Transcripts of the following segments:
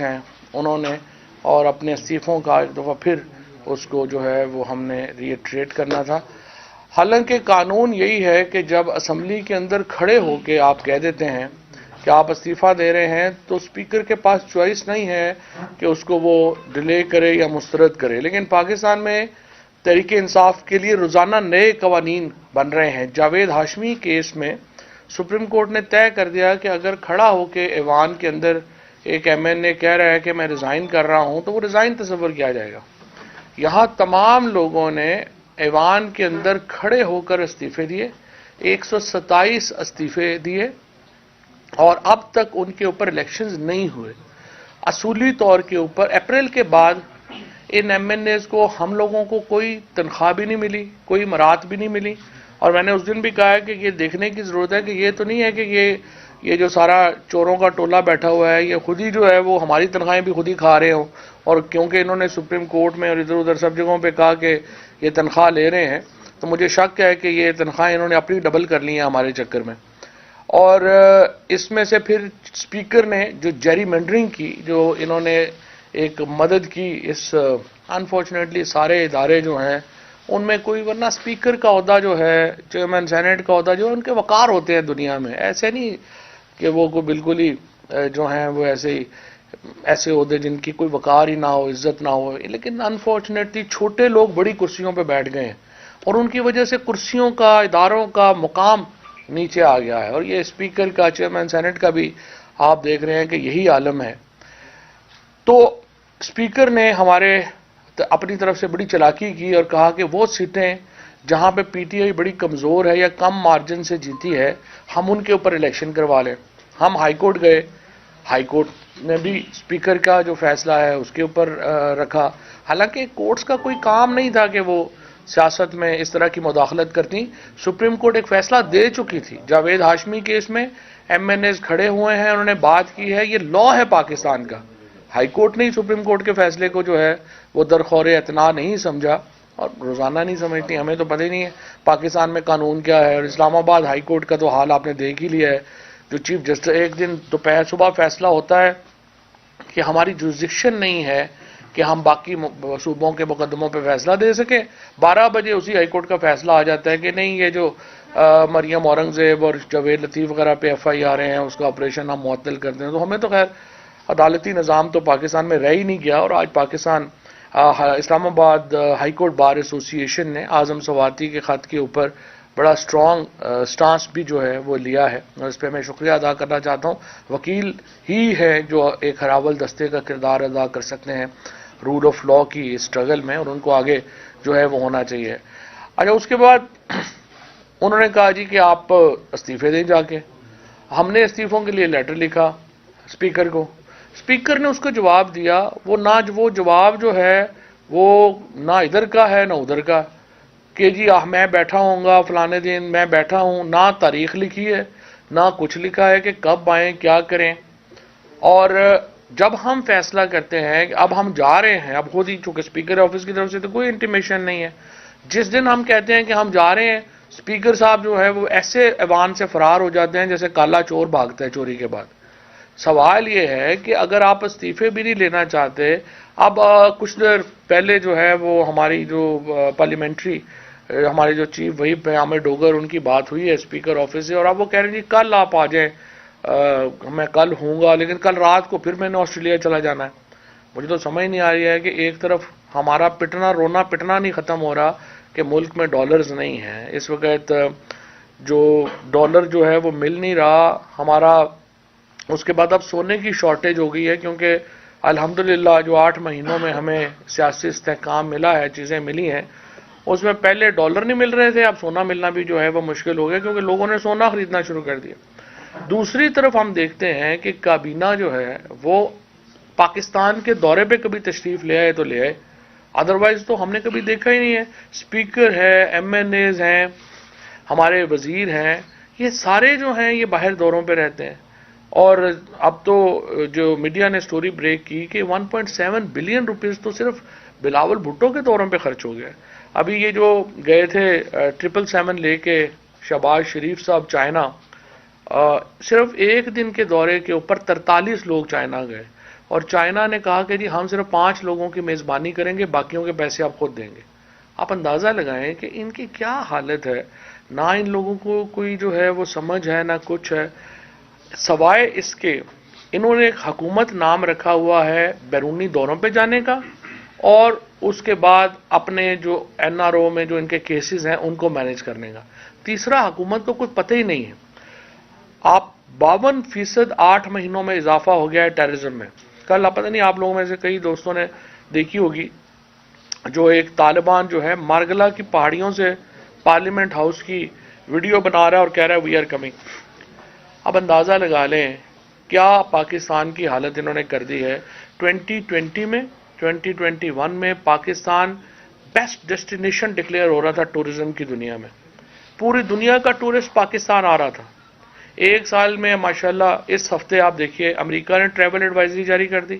ہیں انہوں نے اور اپنے استعفوں کا ایک دفعہ پھر اس کو جو ہے وہ ہم نے ریٹریٹ کرنا تھا. حالانکہ قانون یہی ہے کہ جب اسمبلی کے اندر کھڑے ہو کے آپ کہہ دیتے ہیں کہ آپ استعفیٰ دے رہے ہیں تو اسپیکر کے پاس چوائس نہیں ہے کہ اس کو وہ ڈیلے کرے یا مسترد کرے. لیکن پاکستان میں تحریک انصاف کے لیے روزانہ نئے قوانین بن رہے ہیں. جاوید ہاشمی کیس میں سپریم کورٹ نے طے کر دیا کہ اگر کھڑا ہو کے ایوان کے اندر ایک ایم این اے کہہ رہا ہے کہ میں ریزائن کر رہا ہوں تو وہ ریزائن تصور کیا جائے گا. یہاں تمام لوگوں نے ایوان کے اندر کھڑے ہو کر استعفے دیے, 127 استعفے دیے, اور اب تک ان کے اوپر الیکشنز نہیں ہوئے. اصولی طور کے اوپر اپریل کے بعد ان ایم این ایز کو ہم لوگوں کو کوئی تنخواہ بھی نہیں ملی, کوئی مرات بھی نہیں ملی. اور میں نے اس دن بھی کہا ہے کہ یہ دیکھنے کی ضرورت ہے کہ یہ تو نہیں ہے کہ یہ جو سارا چوروں کا ٹولہ بیٹھا ہوا ہے یہ خود ہی جو ہے وہ ہماری تنخواہیں بھی خود ہی کھا رہے ہوں, اور کیونکہ انہوں نے سپریم کورٹ میں اور ادھر ادھر سب جگہوں پہ کہا کہ یہ تنخواہ لے رہے ہیں تو مجھے شک ہے کہ یہ تنخواہیں انہوں نے اپنی ڈبل کر لی ہیں ہمارے چکر میں. اور اس میں سے پھر اسپیکر نے جو جیری مینڈرنگ کی, جو انہوں نے ایک مدد کی, اس انفارچونیٹلی سارے ادارے جو ہیں ان میں کوئی, ورنہ اسپیکر کا عہدہ جو ہے, چیئرمین سینٹ کا عہدہ جو ہے, ان کے وقار ہوتے ہیں دنیا میں. ایسے نہیں کہ وہ کوئی بالکل ہی جو ہیں وہ ایسے عہدے جن کی کوئی وقار ہی نہ ہو, عزت نہ ہو. لیکن انفارچونیٹلی چھوٹے لوگ بڑی کرسیوں پہ بیٹھ گئے ہیں اور ان کی وجہ سے کرسیوں کا, اداروں کا مقام نیچے آ گیا ہے. اور یہ اسپیکر کا, چیئرمین سینٹ کا بھی آپ دیکھ رہے ہیں کہ یہی عالم ہے. تو اسپیکر نے ہمارے اپنی طرف سے بڑی چالاکی کی اور کہا کہ وہ سیٹیں جہاں پہ پی ٹی آئی بڑی کمزور ہے یا کم مارجن سے جیتی ہے ہم ان کے اوپر الیکشن کروا لیں. ہم ہائی کورٹ گئے, ہائی کورٹ نے بھی اسپیکر کا جو فیصلہ ہے اس کے اوپر رکھا. حالانکہ کورٹس کا کوئی کام نہیں تھا کہ وہ سیاست میں اس طرح کی مداخلت کرتی. سپریم کورٹ ایک فیصلہ دے چکی تھی. جاوید ہاشمی کیس میں ایم این ایز کھڑے ہوئے ہیں, انہوں نے بات کی ہے, یہ لا ہے پاکستان کا. ہائی کورٹ نے سپریم کورٹ کے فیصلے کو جو ہے وہ درخور اعتنا نہیں سمجھا, اور روزانہ نہیں سمجھتی. ہمیں تو پتہ ہی نہیں ہے پاکستان میں قانون کیا ہے. اور اسلام آباد ہائی کورٹ کا تو حال آپ نے دیکھ ہی لیا ہے. جو چیف جسٹس ایک دن دوپہر صبح فیصلہ ہوتا ہے کہ ہماری جورسڈکشن نہیں ہے کہ ہم باقی صوبوں کے مقدموں پہ فیصلہ دے سکیں, 12 بجے اسی ہائی کورٹ کا فیصلہ آ جاتا ہے کہ نہیں, یہ جو مریم اورنگزیب اور جاوید لطیف وغیرہ پہ ایف آئی آر ہیں اس کا آپریشن ہم معطل کرتے ہیں. تو ہمیں تو خیر عدالتی نظام تو پاکستان میں رہ ہی نہیں گیا. اور آج پاکستان اسلام آباد ہائی کورٹ بار ایسوسی ایشن نے اعظم سواتی کے خط کے اوپر بڑا اسٹرانگ سٹانس بھی جو ہے وہ لیا ہے, اور اس پہ میں شکریہ ادا کرنا چاہتا ہوں. وکیل ہی ہے جو ایک ہراول دستے کا کردار ادا کر سکتے ہیں رول آف لا کی اسٹرگل میں, اور ان کو آگے جو ہے وہ ہونا چاہیے. اچھا, اس کے بعد انہوں نے کہا جی کہ آپ استعفے دیں جا کے. ہم نے استعفوں کے لیے لیٹر لکھا اسپیکر کو. اسپیکر نے اس کو جواب دیا, وہ جواب جو ہے وہ نہ ادھر کا ہے نہ ادھر کا, کہ جی میں بیٹھا ہوں گا فلانے دن, میں بیٹھا ہوں. نہ تاریخ لکھی ہے نہ کچھ لکھا ہے کہ کب آئیں کیا کریں. اور جب ہم فیصلہ کرتے ہیں کہ اب ہم جا رہے ہیں, اب خود ہی چونکہ اسپیکر آفس کی طرف سے تو کوئی انٹیمیشن نہیں ہے, جس دن ہم کہتے ہیں کہ ہم جا رہے ہیں اسپیکر صاحب جو ہے وہ ایسے ایوان سے فرار ہو جاتے ہیں جیسے کالا چور بھاگتا ہے چوری کے بعد. سوال یہ ہے کہ اگر آپ استعفے بھی نہیں لینا چاہتے, اب کچھ دیر پہلے جو ہے وہ ہماری جو پارلیمنٹری ہمارے جو چیف وہی عامر ڈوگر, ان کی بات ہوئی ہے اسپیکر آفس سے, اور اب وہ کہہ رہے ہیں جی کل آپ آ جائیں, میں کل ہوں گا, لیکن کل رات کو پھر میں نے آسٹریلیا چلا جانا ہے. مجھے تو سمجھ نہیں آ رہی ہے کہ ایک طرف ہمارا رونا پٹنا نہیں ختم ہو رہا کہ ملک میں ڈالرز نہیں ہیں اس وقت, جو ڈالر جو ہے وہ مل نہیں رہا ہمارا. اس کے بعد اب سونے کی شارٹیج ہو گئی ہے, کیونکہ الحمدللہ جو 8 مہینوں میں ہمیں سیاسی استحکام ملا ہے, چیزیں ملی ہیں, اس میں پہلے ڈالر نہیں مل رہے تھے, اب سونا ملنا بھی جو ہے وہ مشکل ہو گیا کیونکہ لوگوں نے سونا خریدنا شروع کر دیا. دوسری طرف ہم دیکھتے ہیں کہ کابینہ جو ہے وہ پاکستان کے دورے پہ کبھی تشریف لے آئے تو لے آئے, ادروائز تو ہم نے کبھی دیکھا ہی نہیں ہے. اسپیکر ہے, ایم این ایز ہیں, ہمارے وزیر ہیں, یہ سارے جو ہیں یہ باہر دوروں پہ رہتے ہیں. اور اب تو جو میڈیا نے سٹوری بریک کی کہ 1.7 بلین روپیز تو صرف بلاول بھٹو کے دوروں پہ خرچ ہو گیا. ابھی یہ جو گئے تھے 777 لے کے شہباز شریف صاحب چائنا, صرف ایک دن کے دورے کے اوپر 43 لوگ چائنا گئے, اور چائنا نے کہا کہ جی ہم صرف 5 لوگوں کی میزبانی کریں گے، باقیوں کے پیسے آپ خود دیں گے۔ آپ اندازہ لگائیں کہ ان کی کیا حالت ہے، نہ ان لوگوں کو کوئی جو ہے وہ سمجھ ہے نہ کچھ ہے، سوائے اس کے انہوں نے ایک حکومت نام رکھا ہوا ہے بیرونی دوروں پہ جانے کا، اور اس کے بعد اپنے جو این آر او میں جو ان کے کیسز ہیں ان کو مینیج کرنے کا۔ تیسرا، حکومت کو کچھ پتہ ہی نہیں ہے۔ آپ 52% 8 مہینوں میں اضافہ ہو گیا ہے ٹیررزم میں۔ کل پتہ نہیں آپ لوگوں میں سے کئی دوستوں نے دیکھی ہوگی، جو ایک طالبان جو ہے مارگلا کی پہاڑیوں سے پارلیمنٹ ہاؤس کی ویڈیو بنا رہا ہے اور کہہ رہا ہے وی آر کمنگ۔ اب اندازہ لگا لیں کیا پاکستان کی حالت انہوں نے کر دی ہے۔ 2020 میں 2021 میں پاکستان بیسٹ ڈیسٹینیشن ڈکلیئر ہو رہا تھا ٹورزم کی دنیا میں، پوری دنیا کا ٹورسٹ پاکستان آ رہا تھا۔ ایک سال میں ماشاءاللہ اس ہفتے آپ دیکھیے امریکہ نے ٹریول ایڈوائزری جاری کر دی،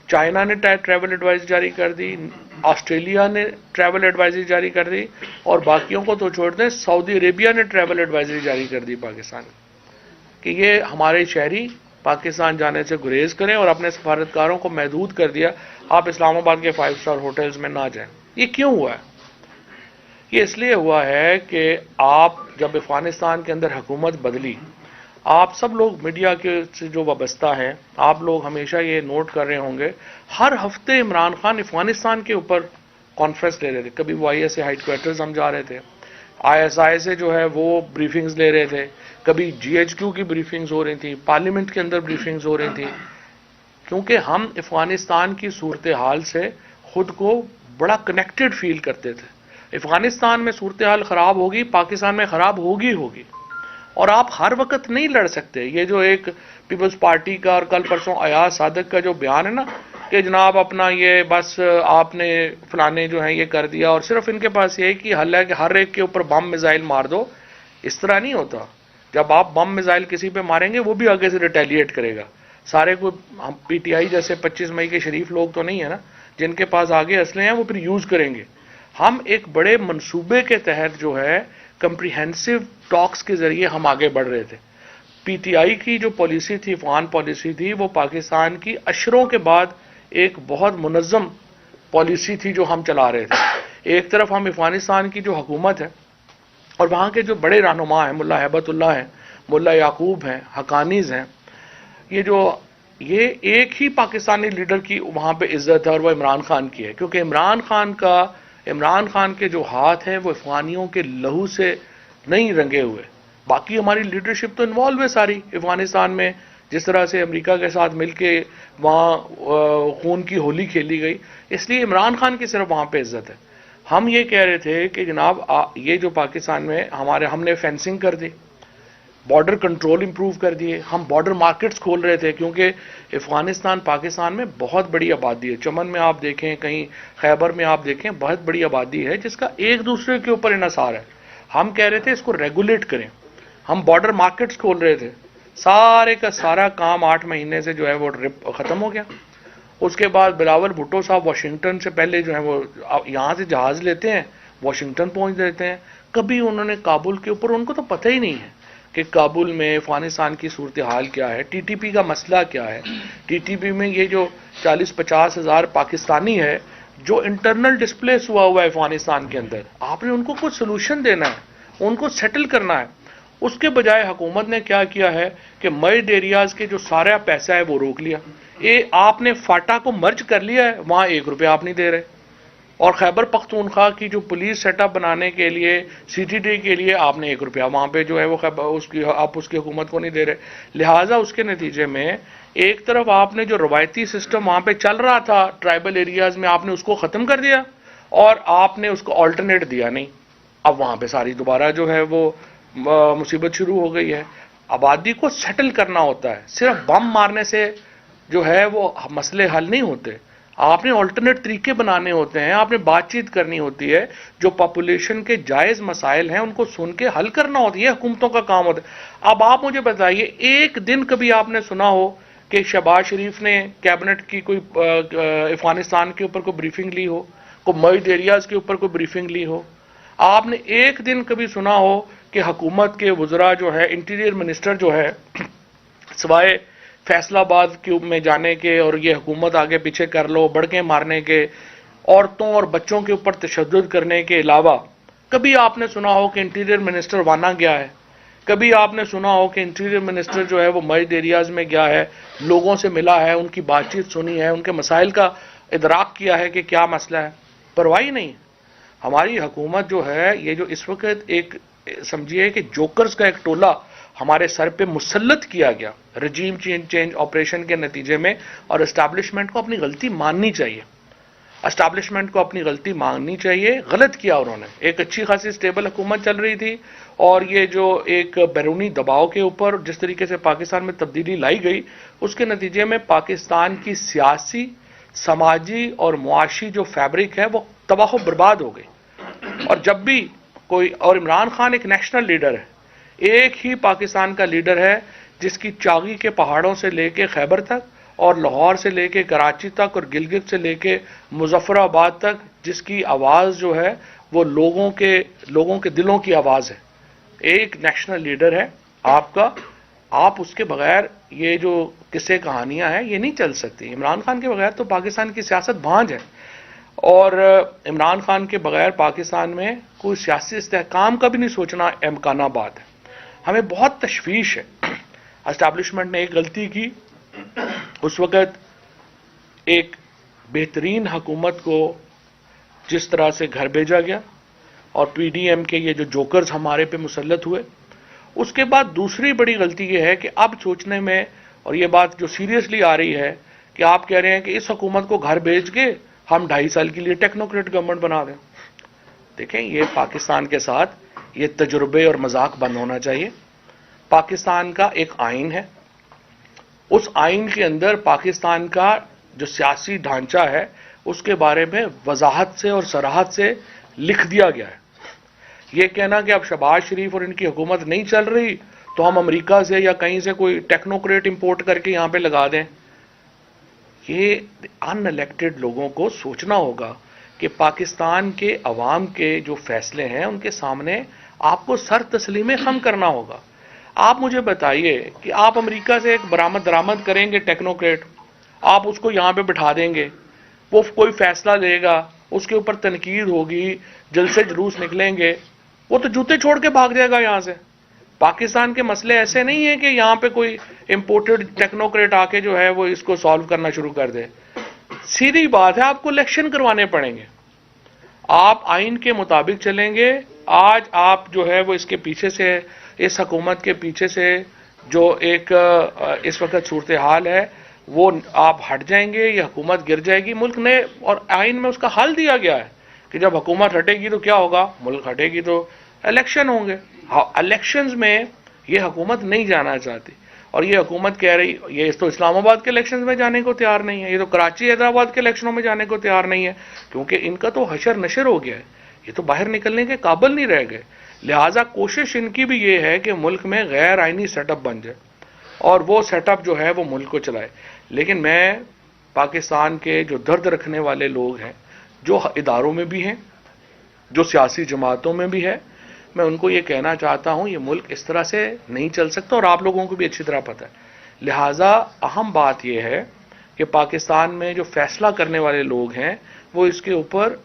چائنا نے ٹریول ایڈوائزری جاری کر دی، آسٹریلیا نے ٹریول ایڈوائزری جاری کر دی، اور باقیوں کو تو چھوڑ دیں، سعودی عربیہ نے ٹریول ایڈوائزری جاری کر دی پاکستان کہ یہ ہمارے شہری پاکستان جانے سے گریز کریں، اور اپنے سفارتکاروں کو محدود کر دیا، آپ اسلام آباد کے 5 اسٹار ہوٹلز میں نہ جائیں۔ یہ کیوں ہوا ہے؟ یہ اس لیے ہوا ہے کہ آپ جب افغانستان کے اندر حکومت بدلی، آپ سب لوگ میڈیا کے سے جو وابستہ ہیں، آپ لوگ ہمیشہ یہ نوٹ کر رہے ہوں گے، ہر ہفتے عمران خان افغانستان کے اوپر کانفرنس لے رہے تھے۔ کبھی وہ IS ہیڈ کوارٹرز ہم جا رہے تھے، ISI سے جو ہے وہ بریفنگز لے رہے تھے، کبھی GHQ کی بریفنگز ہو رہی تھیں، پارلیمنٹ کے اندر بریفنگز ہو رہی تھیں، کیونکہ ہم افغانستان کی صورتحال سے خود کو بڑا کنیکٹڈ فیل کرتے تھے۔ افغانستان میں صورتحال خراب ہوگی، پاکستان میں خراب ہوگی، اور آپ ہر وقت نہیں لڑ سکتے۔ یہ جو ایک پیپلز پارٹی کا اور کل پرسوں ایاز صادق کا جو بیان ہے نا کہ جناب اپنا یہ بس آپ نے فلانے جو ہیں یہ کر دیا، اور صرف ان کے پاس یہ کہ حل ہے کہ ہر ایک کے اوپر بم میزائل مار دو، اس طرح نہیں ہوتا۔ جب آپ بم میزائل کسی پہ ماریں گے وہ بھی آگے سے ریٹیلیٹ کرے گا۔ سارے کو ہم PTI جیسے 25 مئی کے شریف لوگ تو نہیں ہے نا جن کے پاس آگے اسلحے ہیں، وہ پھر یوز کریں گے۔ ہم ایک بڑے منصوبے کے تحت جو ہے کمپریہنسو ٹاکس کے ذریعے ہم آگے بڑھ رہے تھے۔ PTI کی جو پالیسی تھی، افغان پالیسی تھی، وہ پاکستان کی اشروں کے بعد ایک بہت منظم پالیسی تھی جو ہم چلا رہے تھے۔ ایک طرف ہم افغانستان کی جو حکومت ہے اور وہاں کے جو بڑے رہنما ہیں، ملا ہیبت اللہ ہیں، ملا یعقوب ہیں، حقانیز ہیں، یہ ایک ہی پاکستانی لیڈر کی وہاں پہ عزت ہے اور وہ عمران خان کی ہے، کیونکہ عمران خان کے جو ہاتھ ہیں وہ افغانیوں کے لہو سے نہیں رنگے ہوئے۔ باقی ہماری لیڈرشپ تو انوالو ہے ساری افغانستان میں، جس طرح سے امریکہ کے ساتھ مل کے وہاں خون کی ہولی کھیلی گئی، اس لیے عمران خان کی صرف وہاں پہ عزت ہے۔ ہم یہ کہہ رہے تھے کہ جناب یہ جو پاکستان میں ہم نے فینسنگ کر دی، بارڈر کنٹرول امپروو کر دیے، ہم بارڈر مارکیٹس کھول رہے تھے، کیونکہ افغانستان پاکستان میں بہت بڑی آبادی ہے۔ چمن میں آپ دیکھیں، کہیں خیبر میں آپ دیکھیں، بہت بڑی آبادی ہے جس کا ایک دوسرے کے اوپر انحصار ہے۔ ہم کہہ رہے تھے اس کو ریگولیٹ کریں، ہم بارڈر مارکیٹس کھول رہے تھے، سارے کا سارا کام 8 مہینے سے جو ہے وہ ختم ہو گیا۔ اس کے بعد بلاول بھٹو صاحب واشنگٹن سے پہلے جو ہے وہ یہاں سے جہاز لیتے ہیں، واشنگٹن پہنچ دیتے ہیں، کبھی انہوں نے کابل کے اوپر، ان کو تو پتہ ہی نہیں ہے کہ کابل میں افغانستان کی صورتحال کیا ہے، TTP کا مسئلہ کیا ہے۔ TTP میں یہ جو 40-50 ہزار پاکستانی ہے جو انٹرنل ڈسپلیس ہوا ہے افغانستان کے اندر، آپ نے ان کو کچھ سلوشن دینا ہے، ان کو سیٹل کرنا ہے۔ اس کے بجائے حکومت نے کیا کیا ہے کہ مرجڈ ایریاز کے جو سارا پیسہ ہے وہ روک لیا۔ آپ نے فاٹا کو مرج کر لیا ہے، وہاں 1 روپیہ آپ نہیں دے رہے، اور خیبر پختونخوا کی جو پولیس سیٹ اپ بنانے کے لیے CTD کے لیے آپ نے 1 روپیہ وہاں پہ جو ہے وہ آپ اس کی حکومت کو نہیں دے رہے۔ لہٰذا اس کے نتیجے میں ایک طرف آپ نے جو روایتی سسٹم وہاں پہ چل رہا تھا ٹرائبل ایریاز میں، آپ نے اس کو ختم کر دیا، اور آپ نے اس کو آلٹرنیٹ دیا نہیں۔ اب وہاں پہ ساری دوبارہ جو ہے وہ مصیبت شروع ہو گئی ہے۔ آبادی کو سیٹل کرنا ہوتا ہے، صرف بم مارنے سے جو ہے وہ مسئلے حل نہیں ہوتے۔ آپ نے آلٹرنیٹ طریقے بنانے ہوتے ہیں، آپ نے بات چیت کرنی ہوتی ہے، جو پاپولیشن کے جائز مسائل ہیں ان کو سن کے حل کرنا ہوتا ہے، یہ حکومتوں کا کام ہوتا ہے۔ اب آپ مجھے بتائیے، ایک دن کبھی آپ نے سنا ہو کہ شہباز شریف نے کیبنٹ کی کوئی افغانستان کے اوپر کوئی بریفنگ لی ہو، کوئی مرجڈ ایریاز کے اوپر کوئی بریفنگ لی ہو؟ آپ نے ایک دن کبھی سنا ہو کہ حکومت کے وزراء جو ہے، انٹیریئر منسٹر جو ہے، سوائے فیصلہ آباد میں جانے کے اور یہ حکومت آگے پیچھے کر لو، بڑکیں مارنے کے، عورتوں اور بچوں کے اوپر تشدد کرنے کے علاوہ کبھی آپ نے سنا ہو کہ انٹیریئر منسٹر وانا گیا ہے؟ کبھی آپ نے سنا ہو کہ انٹیریئر منسٹر جو ہے وہ مرڈ ایریاز میں گیا ہے، لوگوں سے ملا ہے، ان کی بات چیت سنی ہے، ان کے مسائل کا ادراک کیا ہے کہ کیا مسئلہ ہے؟ پرواہ ہی نہیں۔ ہماری حکومت جو ہے یہ جو اس وقت ایک سمجھیے کہ جوکرز کا ایک ٹولہ ہمارے سر پہ مسلط کیا گیا رجیم چینج آپریشن کے نتیجے میں، اور اسٹیبلشمنٹ کو اپنی غلطی ماننی چاہیے، اسٹیبلشمنٹ کو اپنی غلطی ماننی چاہیے۔ غلط کیا انہوں نے، ایک اچھی خاصی اسٹیبل حکومت چل رہی تھی، اور یہ جو ایک بیرونی دباؤ کے اوپر جس طریقے سے پاکستان میں تبدیلی لائی گئی، اس کے نتیجے میں پاکستان کی سیاسی، سماجی اور معاشی جو فیبرک ہے وہ تباہ و برباد ہو گئی۔ اور جب بھی کوئی، اور عمران خان ایک نیشنل لیڈر ہے، ایک ہی پاکستان کا لیڈر ہے جس کی چاغی کے پہاڑوں سے لے کے خیبر تک، اور لاہور سے لے کے کراچی تک، اور گلگت سے لے کے مظفر آباد تک، جس کی آواز جو ہے وہ لوگوں کے دلوں کی آواز ہے۔ ایک نیشنل لیڈر ہے آپ کا، آپ اس کے بغیر یہ جو قصے کہانیاں ہیں یہ نہیں چل سکتی۔ عمران خان کے بغیر تو پاکستان کی سیاست بھانج ہے، اور عمران خان کے بغیر پاکستان میں کوئی سیاسی استحکام کا بھی نہیں سوچنا امکان بات ہے۔ ہمیں بہت تشویش ہے۔ اسٹیبلشمنٹ نے ایک غلطی کی، اس وقت ایک بہترین حکومت کو جس طرح سے گھر بھیجا گیا، اور پی ڈی ایم کے یہ جو جوکرز ہمارے پہ مسلط ہوئے، اس کے بعد دوسری بڑی غلطی یہ ہے کہ اب سوچنے میں، اور یہ بات جو سیریسلی آ رہی ہے کہ آپ کہہ رہے ہیں کہ اس حکومت کو گھر بھیج کے ہم 2.5 سال کے لیے ٹیکنوکریٹ گورنمنٹ بنا دیں۔ دیکھیں، یہ پاکستان کے ساتھ یہ تجربے اور مذاق بند ہونا چاہیے۔ پاکستان کا ایک آئین ہے، اس آئین کے اندر پاکستان کا جو سیاسی ڈھانچہ ہے اس کے بارے میں وضاحت سے اور صراحت سے لکھ دیا گیا ہے۔ یہ کہنا کہ اب شہباز شریف اور ان کی حکومت نہیں چل رہی تو ہم امریکہ سے یا کہیں سے کوئی ٹیکنوکریٹ امپورٹ کر کے یہاں پہ لگا دیں، یہ ان الیکٹڈ لوگوں کو سوچنا ہوگا کہ پاکستان کے عوام کے جو فیصلے ہیں ان کے سامنے آپ کو سر تسلیم خم کرنا ہوگا۔ آپ مجھے بتائیے کہ آپ امریکہ سے ایک درآمد کریں گے ٹیکنوکریٹ، آپ اس کو یہاں پہ بٹھا دیں گے، وہ کوئی فیصلہ لے گا، اس کے اوپر تنقید ہوگی، جلسے جلوس نکلیں گے، وہ تو جوتے چھوڑ کے بھاگ جائے گا یہاں سے۔ پاکستان کے مسئلے ایسے نہیں ہیں کہ یہاں پہ کوئی امپورٹڈ ٹیکنوکریٹ آ کے جو ہے وہ اس کو سالو کرنا شروع کر دے۔ سیدھی بات ہے، آپ کو الیکشن کروانے پڑیں گے، آپ آئین کے مطابق چلیں گے۔ آج آپ جو ہے وہ اس کے پیچھے سے، اس حکومت کے پیچھے سے جو ایک اس وقت صورتحال ہے وہ آپ ہٹ جائیں گے، یہ حکومت گر جائے گی۔ ملک نے اور آئین میں اس کا حل دیا گیا ہے کہ جب حکومت ہٹے گی تو کیا ہوگا، ملک ہٹے گی تو الیکشن ہوں گے۔ الیکشنز میں یہ حکومت نہیں جانا چاہتی، اور یہ حکومت کہہ رہی، یہ تو اسلام آباد کے الیکشنز میں جانے کو تیار نہیں ہے، یہ تو کراچی حیدرآباد کے الیکشنوں میں جانے کو تیار نہیں ہے، کیونکہ ان کا تو حشر نشر ہو گیا ہے، یہ تو باہر نکلنے کے قابل نہیں رہ گئے۔ لہٰذا کوشش ان کی بھی یہ ہے کہ ملک میں غیر آئینی سیٹ اپ بن جائے، اور وہ سیٹ اپ جو ہے وہ ملک کو چلائے۔ لیکن میں پاکستان کے جو درد رکھنے والے لوگ ہیں، جو اداروں میں بھی ہیں، جو سیاسی جماعتوں میں بھی ہے، میں ان کو یہ کہنا چاہتا ہوں یہ ملک اس طرح سے نہیں چل سکتا، اور آپ لوگوں کو بھی اچھی طرح پتہ ہے۔ لہٰذا اہم بات یہ ہے کہ پاکستان میں جو فیصلہ کرنے والے لوگ ہیں وہ اس کے اوپر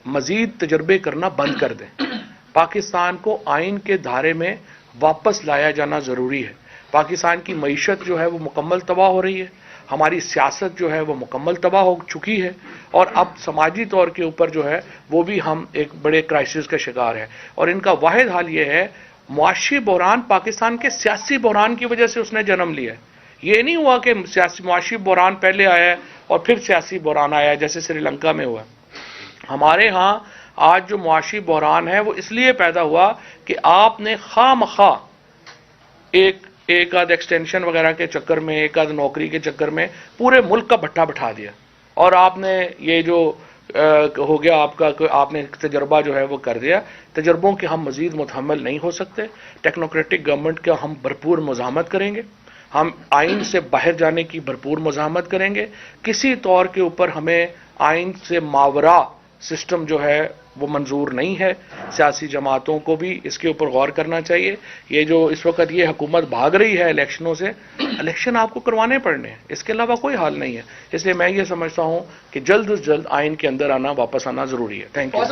مزید تجربے کرنا بند کر دیں۔ پاکستان کو آئین کے دھارے میں واپس لایا جانا ضروری ہے۔ پاکستان کی معیشت جو ہے وہ مکمل تباہ ہو رہی ہے، ہماری سیاست جو ہے وہ مکمل تباہ ہو چکی ہے، اور اب سماجی طور کے اوپر جو ہے وہ بھی ہم ایک بڑے کرائسس کا شکار ہیں، اور ان کا واحد حل یہ ہے، معاشی بحران پاکستان کے سیاسی بحران کی وجہ سے اس نے جنم لیا ہے۔ یہ نہیں ہوا کہ معاشی بحران پہلے آیا ہے اور پھر سیاسی بحران آیا ہے جیسے سری لنکا میں ہوا۔ ہمارے ہاں آج جو معاشی بحران ہے وہ اس لیے پیدا ہوا کہ آپ نے خواہ مخواہ ایک آدھ ایکسٹینشن وغیرہ کے چکر میں، ایک آدھ نوکری کے چکر میں پورے ملک کا بھٹا بٹھا دیا، اور آپ نے یہ جو ہو گیا آپ نے تجربہ جو ہے وہ کر دیا۔ تجربوں کے ہم مزید متحمل نہیں ہو سکتے۔ ٹیکنوکریٹک گورنمنٹ کا ہم بھرپور مزاحمت کریں گے، ہم آئین سے باہر جانے کی بھرپور مزاحمت کریں گے۔ کسی طور کے اوپر ہمیں آئین سے ماورا سسٹم جو ہے وہ منظور نہیں ہے. سیاسی جماعتوں کو بھی اس کے اوپر غور کرنا چاہیے. یہ جو اس وقت یہ حکومت بھاگ رہی ہے الیکشنوں سے، الیکشن آپ کو کروانے پڑنے ہیں، اس کے علاوہ کوئی حال نہیں ہے. اس لیے میں یہ سمجھتا ہوں کہ جلد از جلد آئین کے اندر واپس آنا ضروری ہے. Thank you.